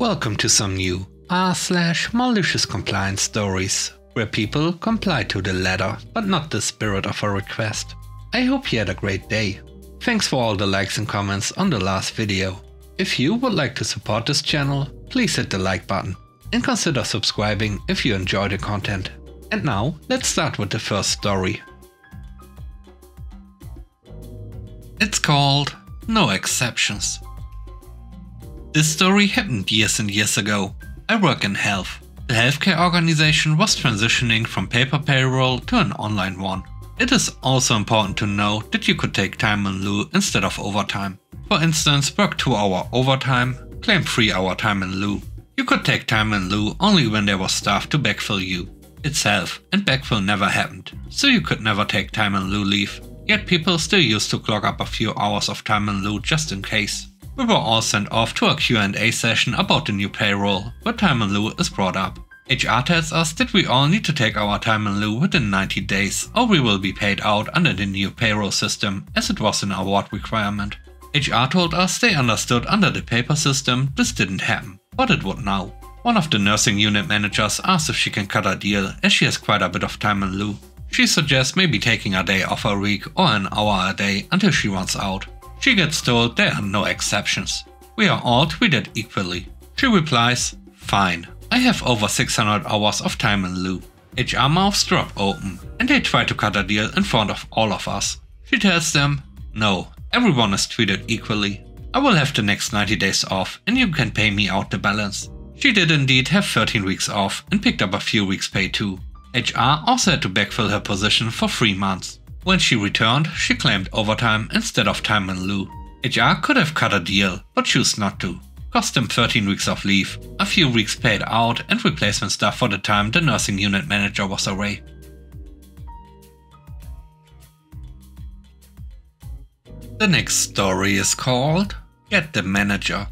Welcome to some new r/malicious compliance stories, where people comply to the letter but not the spirit of a request. I hope you had a great day. Thanks for all the likes and comments on the last video. If you would like to support this channel, please hit the like button and consider subscribing if you enjoy the content. And now, let's start with the first story. It's called No Exceptions. This story happened years and years ago. I work in health. The healthcare organization was transitioning from paper payroll to an online one. It is also important to know that you could take time in lieu instead of overtime. For instance, work 2-hour overtime, claim 3-hour time in lieu. You could take time in lieu only when there was staff to backfill you. Itself, and backfill never happened, so you could never take time in lieu leave. Yet people still used to clock up a few hours of time in lieu just in case. We were all sent off to a Q&A session about the new payroll, where time in lieu is brought up. HR tells us that we all need to take our time in lieu within 90 days, or we will be paid out under the new payroll system, as it was an award requirement. HR told us they understood under the paper system this didn't happen, but it would now. One of the nursing unit managers asked if she can cut a deal, as she has quite a bit of time in lieu. She suggests maybe taking a day off a week or an hour a day until she runs out. She gets told there are no exceptions. We are all treated equally. She replies, "Fine, I have over 600 hours of time in lieu." HR mouths drop open and they try to cut a deal in front of all of us. She tells them, "No, everyone is treated equally. I will have the next 90 days off and you can pay me out the balance." She did indeed have 13 weeks off and picked up a few weeks pay too. HR also had to backfill her position for 3 months. When she returned, she claimed overtime instead of time in lieu. HR could have cut a deal, but chose not to. Cost them 13 weeks of leave, a few weeks paid out and replacement staff for the time the nursing unit manager was away. The next story is called Get the Manager.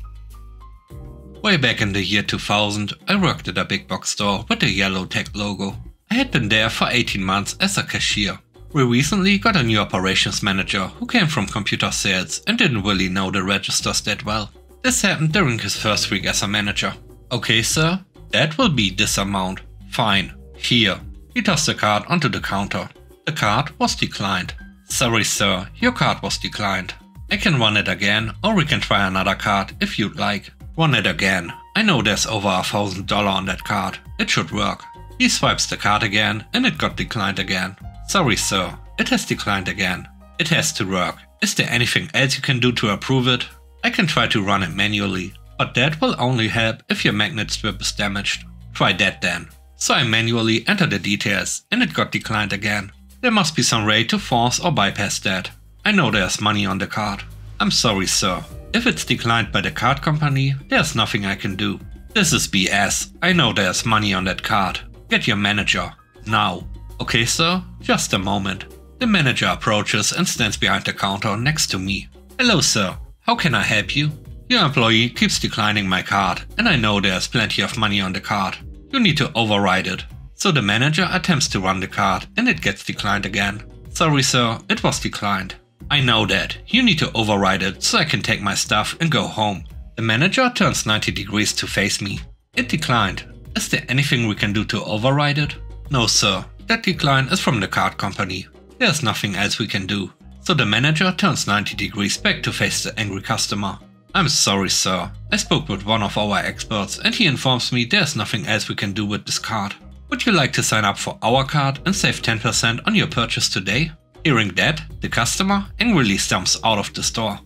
Way back in the year 2000, I worked at a big box store with a yellow tech logo. I had been there for 18 months as a cashier. We recently got a new operations manager who came from computer sales and didn't really know the registers that well. This happened during his first week as a manager. "Okay sir, that will be this amount." "Fine, here." He tossed the card onto the counter. The card was declined. "Sorry sir, your card was declined. I can run it again, or we can try another card if you'd like." "Run it again. I know there's over $1,000 on that card. It should work." He swipes the card again and it got declined again. "Sorry sir, it has declined again. It has to work. Is there anything else you can do to approve it?" "I can try to run it manually, but that will only help if your magnet strip is damaged." "Try that then." So I manually entered the details and it got declined again. There must be some way to force or bypass that. I know there's money on the card. "I'm sorry sir. If it's declined by the card company, there's nothing I can do." "This is BS. I know there's money on that card. Get your manager. Now." "Okay sir, just a moment." The manager approaches and stands behind the counter next to me. "Hello sir, how can I help you?" "Your employee keeps declining my card and I know there's plenty of money on the card. You need to override it." So the manager attempts to run the card and it gets declined again. "Sorry sir, it was declined." "I know that. You need to override it so I can take my stuff and go home." The manager turns 90 degrees to face me. "It declined. Is there anything we can do to override it?" "No sir. That decline is from the card company. There's nothing else we can do." So the manager turns 90 degrees back to face the angry customer. "I'm sorry sir. I spoke with one of our experts and he informs me there's nothing else we can do with this card. Would you like to sign up for our card and save 10% on your purchase today?" Hearing that, the customer angrily stomps out of the store.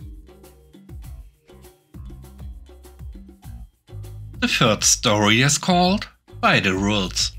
The third story is called By the Rules.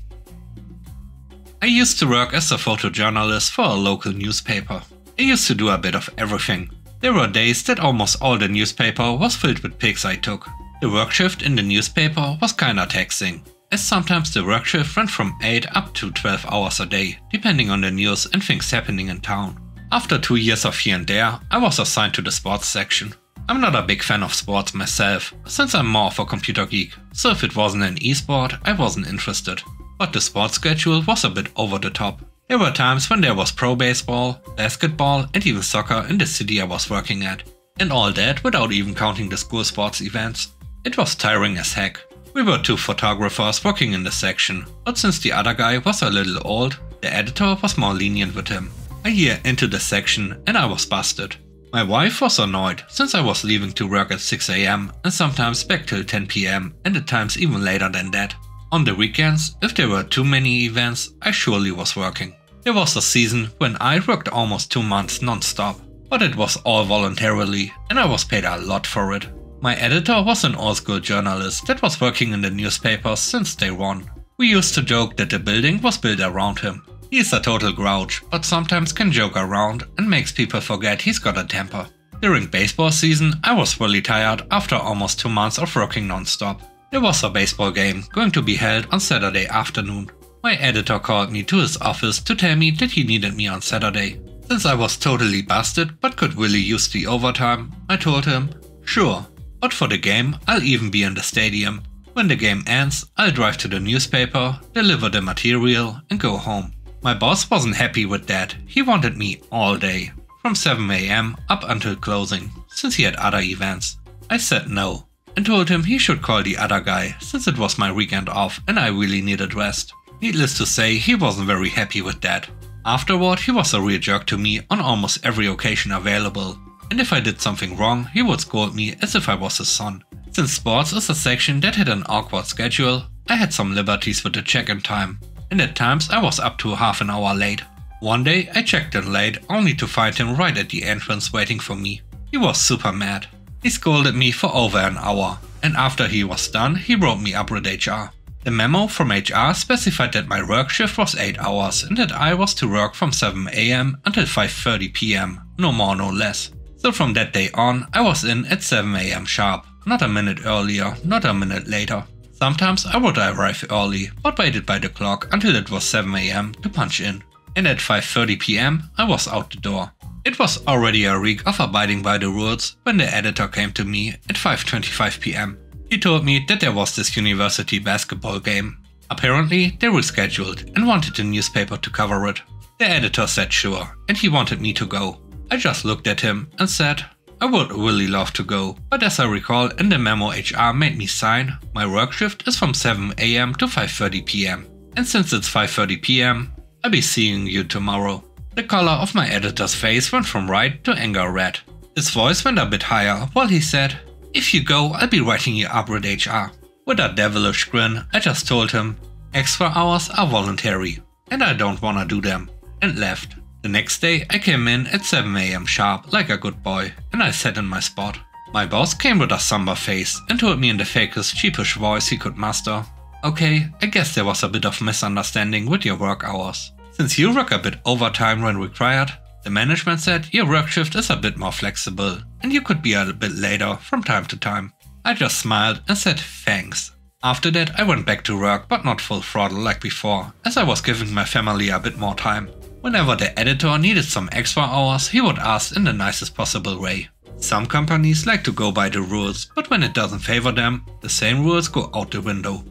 I used to work as a photojournalist for a local newspaper. I used to do a bit of everything. There were days that almost all the newspaper was filled with pics I took. The work shift in the newspaper was kinda taxing, as sometimes the work shift went from 8 up to 12 hours a day, depending on the news and things happening in town. After 2 years of here and there, I was assigned to the sports section. I'm not a big fan of sports myself, since I'm more of a computer geek, so if it wasn't an e-sport, I wasn't interested. But the sports schedule was a bit over the top. There were times when there was pro baseball, basketball and even soccer in the city I was working at. And all that without even counting the school sports events. It was tiring as heck. We were 2 photographers working in the section, but since the other guy was a little old, the editor was more lenient with him. A year into the section and I was busted. My wife was annoyed since I was leaving to work at 6 AM and sometimes back till 10 PM and at times even later than that. On the weekends, if there were too many events, I surely was working. There was a season when I worked almost 2 months non-stop, but it was all voluntarily and I was paid a lot for it. My editor was an old-school journalist that was working in the newspapers since day one. We used to joke that the building was built around him. He's a total grouch, but sometimes can joke around and makes people forget he's got a temper. During baseball season, I was really tired after almost 2 months of working non-stop. There was a baseball game going to be held on Saturday afternoon. My editor called me to his office to tell me that he needed me on Saturday. Since I was totally busted but could really use the overtime, I told him, sure, but for the game I'll even be in the stadium. When the game ends, I'll drive to the newspaper, deliver the material and go home. My boss wasn't happy with that. He wanted me all day, from 7 AM up until closing, since he had other events. I said no, and told him he should call the other guy, since it was my weekend off and I really needed rest. Needless to say, he wasn't very happy with that. Afterward, he was a real jerk to me on almost every occasion available, and if I did something wrong, he would scold me as if I was his son. Since sports is a section that had an awkward schedule, I had some liberties with the check-in time, and at times I was up to half an hour late. One day I checked in late only to find him right at the entrance waiting for me. He was super mad. He scolded me for over an hour, and after he was done he wrote me up with HR. The memo from HR specified that my work shift was 8 hours and that I was to work from 7 AM until 5:30 PM, no more no less. So from that day on I was in at 7 AM sharp, not a minute earlier, not a minute later. Sometimes I would arrive early, but waited by the clock until it was 7 AM to punch in. And at 5:30 PM I was out the door. It was already a week of abiding by the rules when the editor came to me at 5:25 PM. He told me that there was this university basketball game. Apparently they rescheduled and wanted the newspaper to cover it. The editor said sure, and he wanted me to go. I just looked at him and said, I would really love to go, but as I recall in the memo HR made me sign, my work shift is from 7 AM to 5:30 PM. And since it's 5:30 PM, I'll be seeing you tomorrow. The color of my editor's face went from right to anger red. His voice went a bit higher while he said, if you go, I'll be writing you up with HR. With a devilish grin, I just told him, extra hours are voluntary, and I don't wanna do them, and left. The next day I came in at 7 AM sharp like a good boy, and I sat in my spot. My boss came with a somber face and told me in the fakest cheapish voice he could muster, okay, I guess there was a bit of misunderstanding with your work hours. Since you work a bit overtime when required, the management said your work shift is a bit more flexible and you could be a bit later from time to time. I just smiled and said thanks. After that I went back to work, but not full throttle like before, as I was giving my family a bit more time. Whenever the editor needed some extra hours, he would ask in the nicest possible way. Some companies like to go by the rules, but when it doesn't favor them, the same rules go out the window.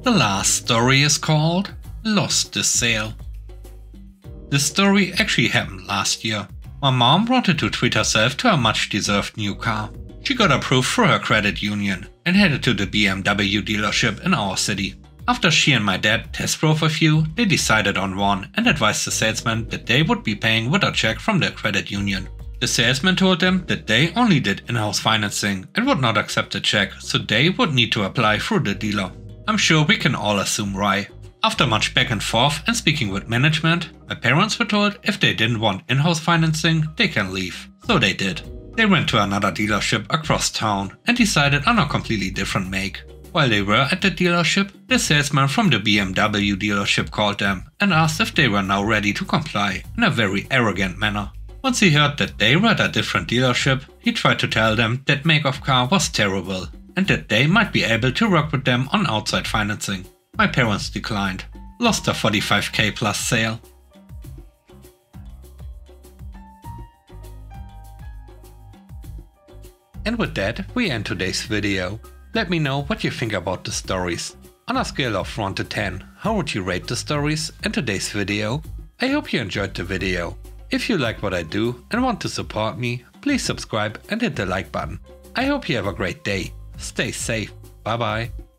The last story is called Lost the Sale. This story actually happened last year. My mom wanted to treat herself to a much deserved new car. She got approved through her credit union and headed to the BMW dealership in our city. After she and my dad test drove a few, they decided on one and advised the salesman that they would be paying with a check from their credit union. The salesman told them that they only did in-house financing and would not accept a check, so they would need to apply through the dealer. I'm sure we can all assume why. After much back and forth and speaking with management, my parents were told if they didn't want in-house financing, they can leave. So they did. They went to another dealership across town and decided on a completely different make. While they were at the dealership, the salesman from the BMW dealership called them and asked if they were now ready to comply in a very arrogant manner. Once he heard that they were at a different dealership, he tried to tell them that make of car was terrible and that they might be able to work with them on outside financing. My parents declined. Lost a 45k plus sale. And with that, we end today's video. Let me know what you think about the stories. On a scale of 1 to 10, how would you rate the stories in today's video? I hope you enjoyed the video. If you like what I do and want to support me, please subscribe and hit the like button. I hope you have a great day. Stay safe. Bye bye.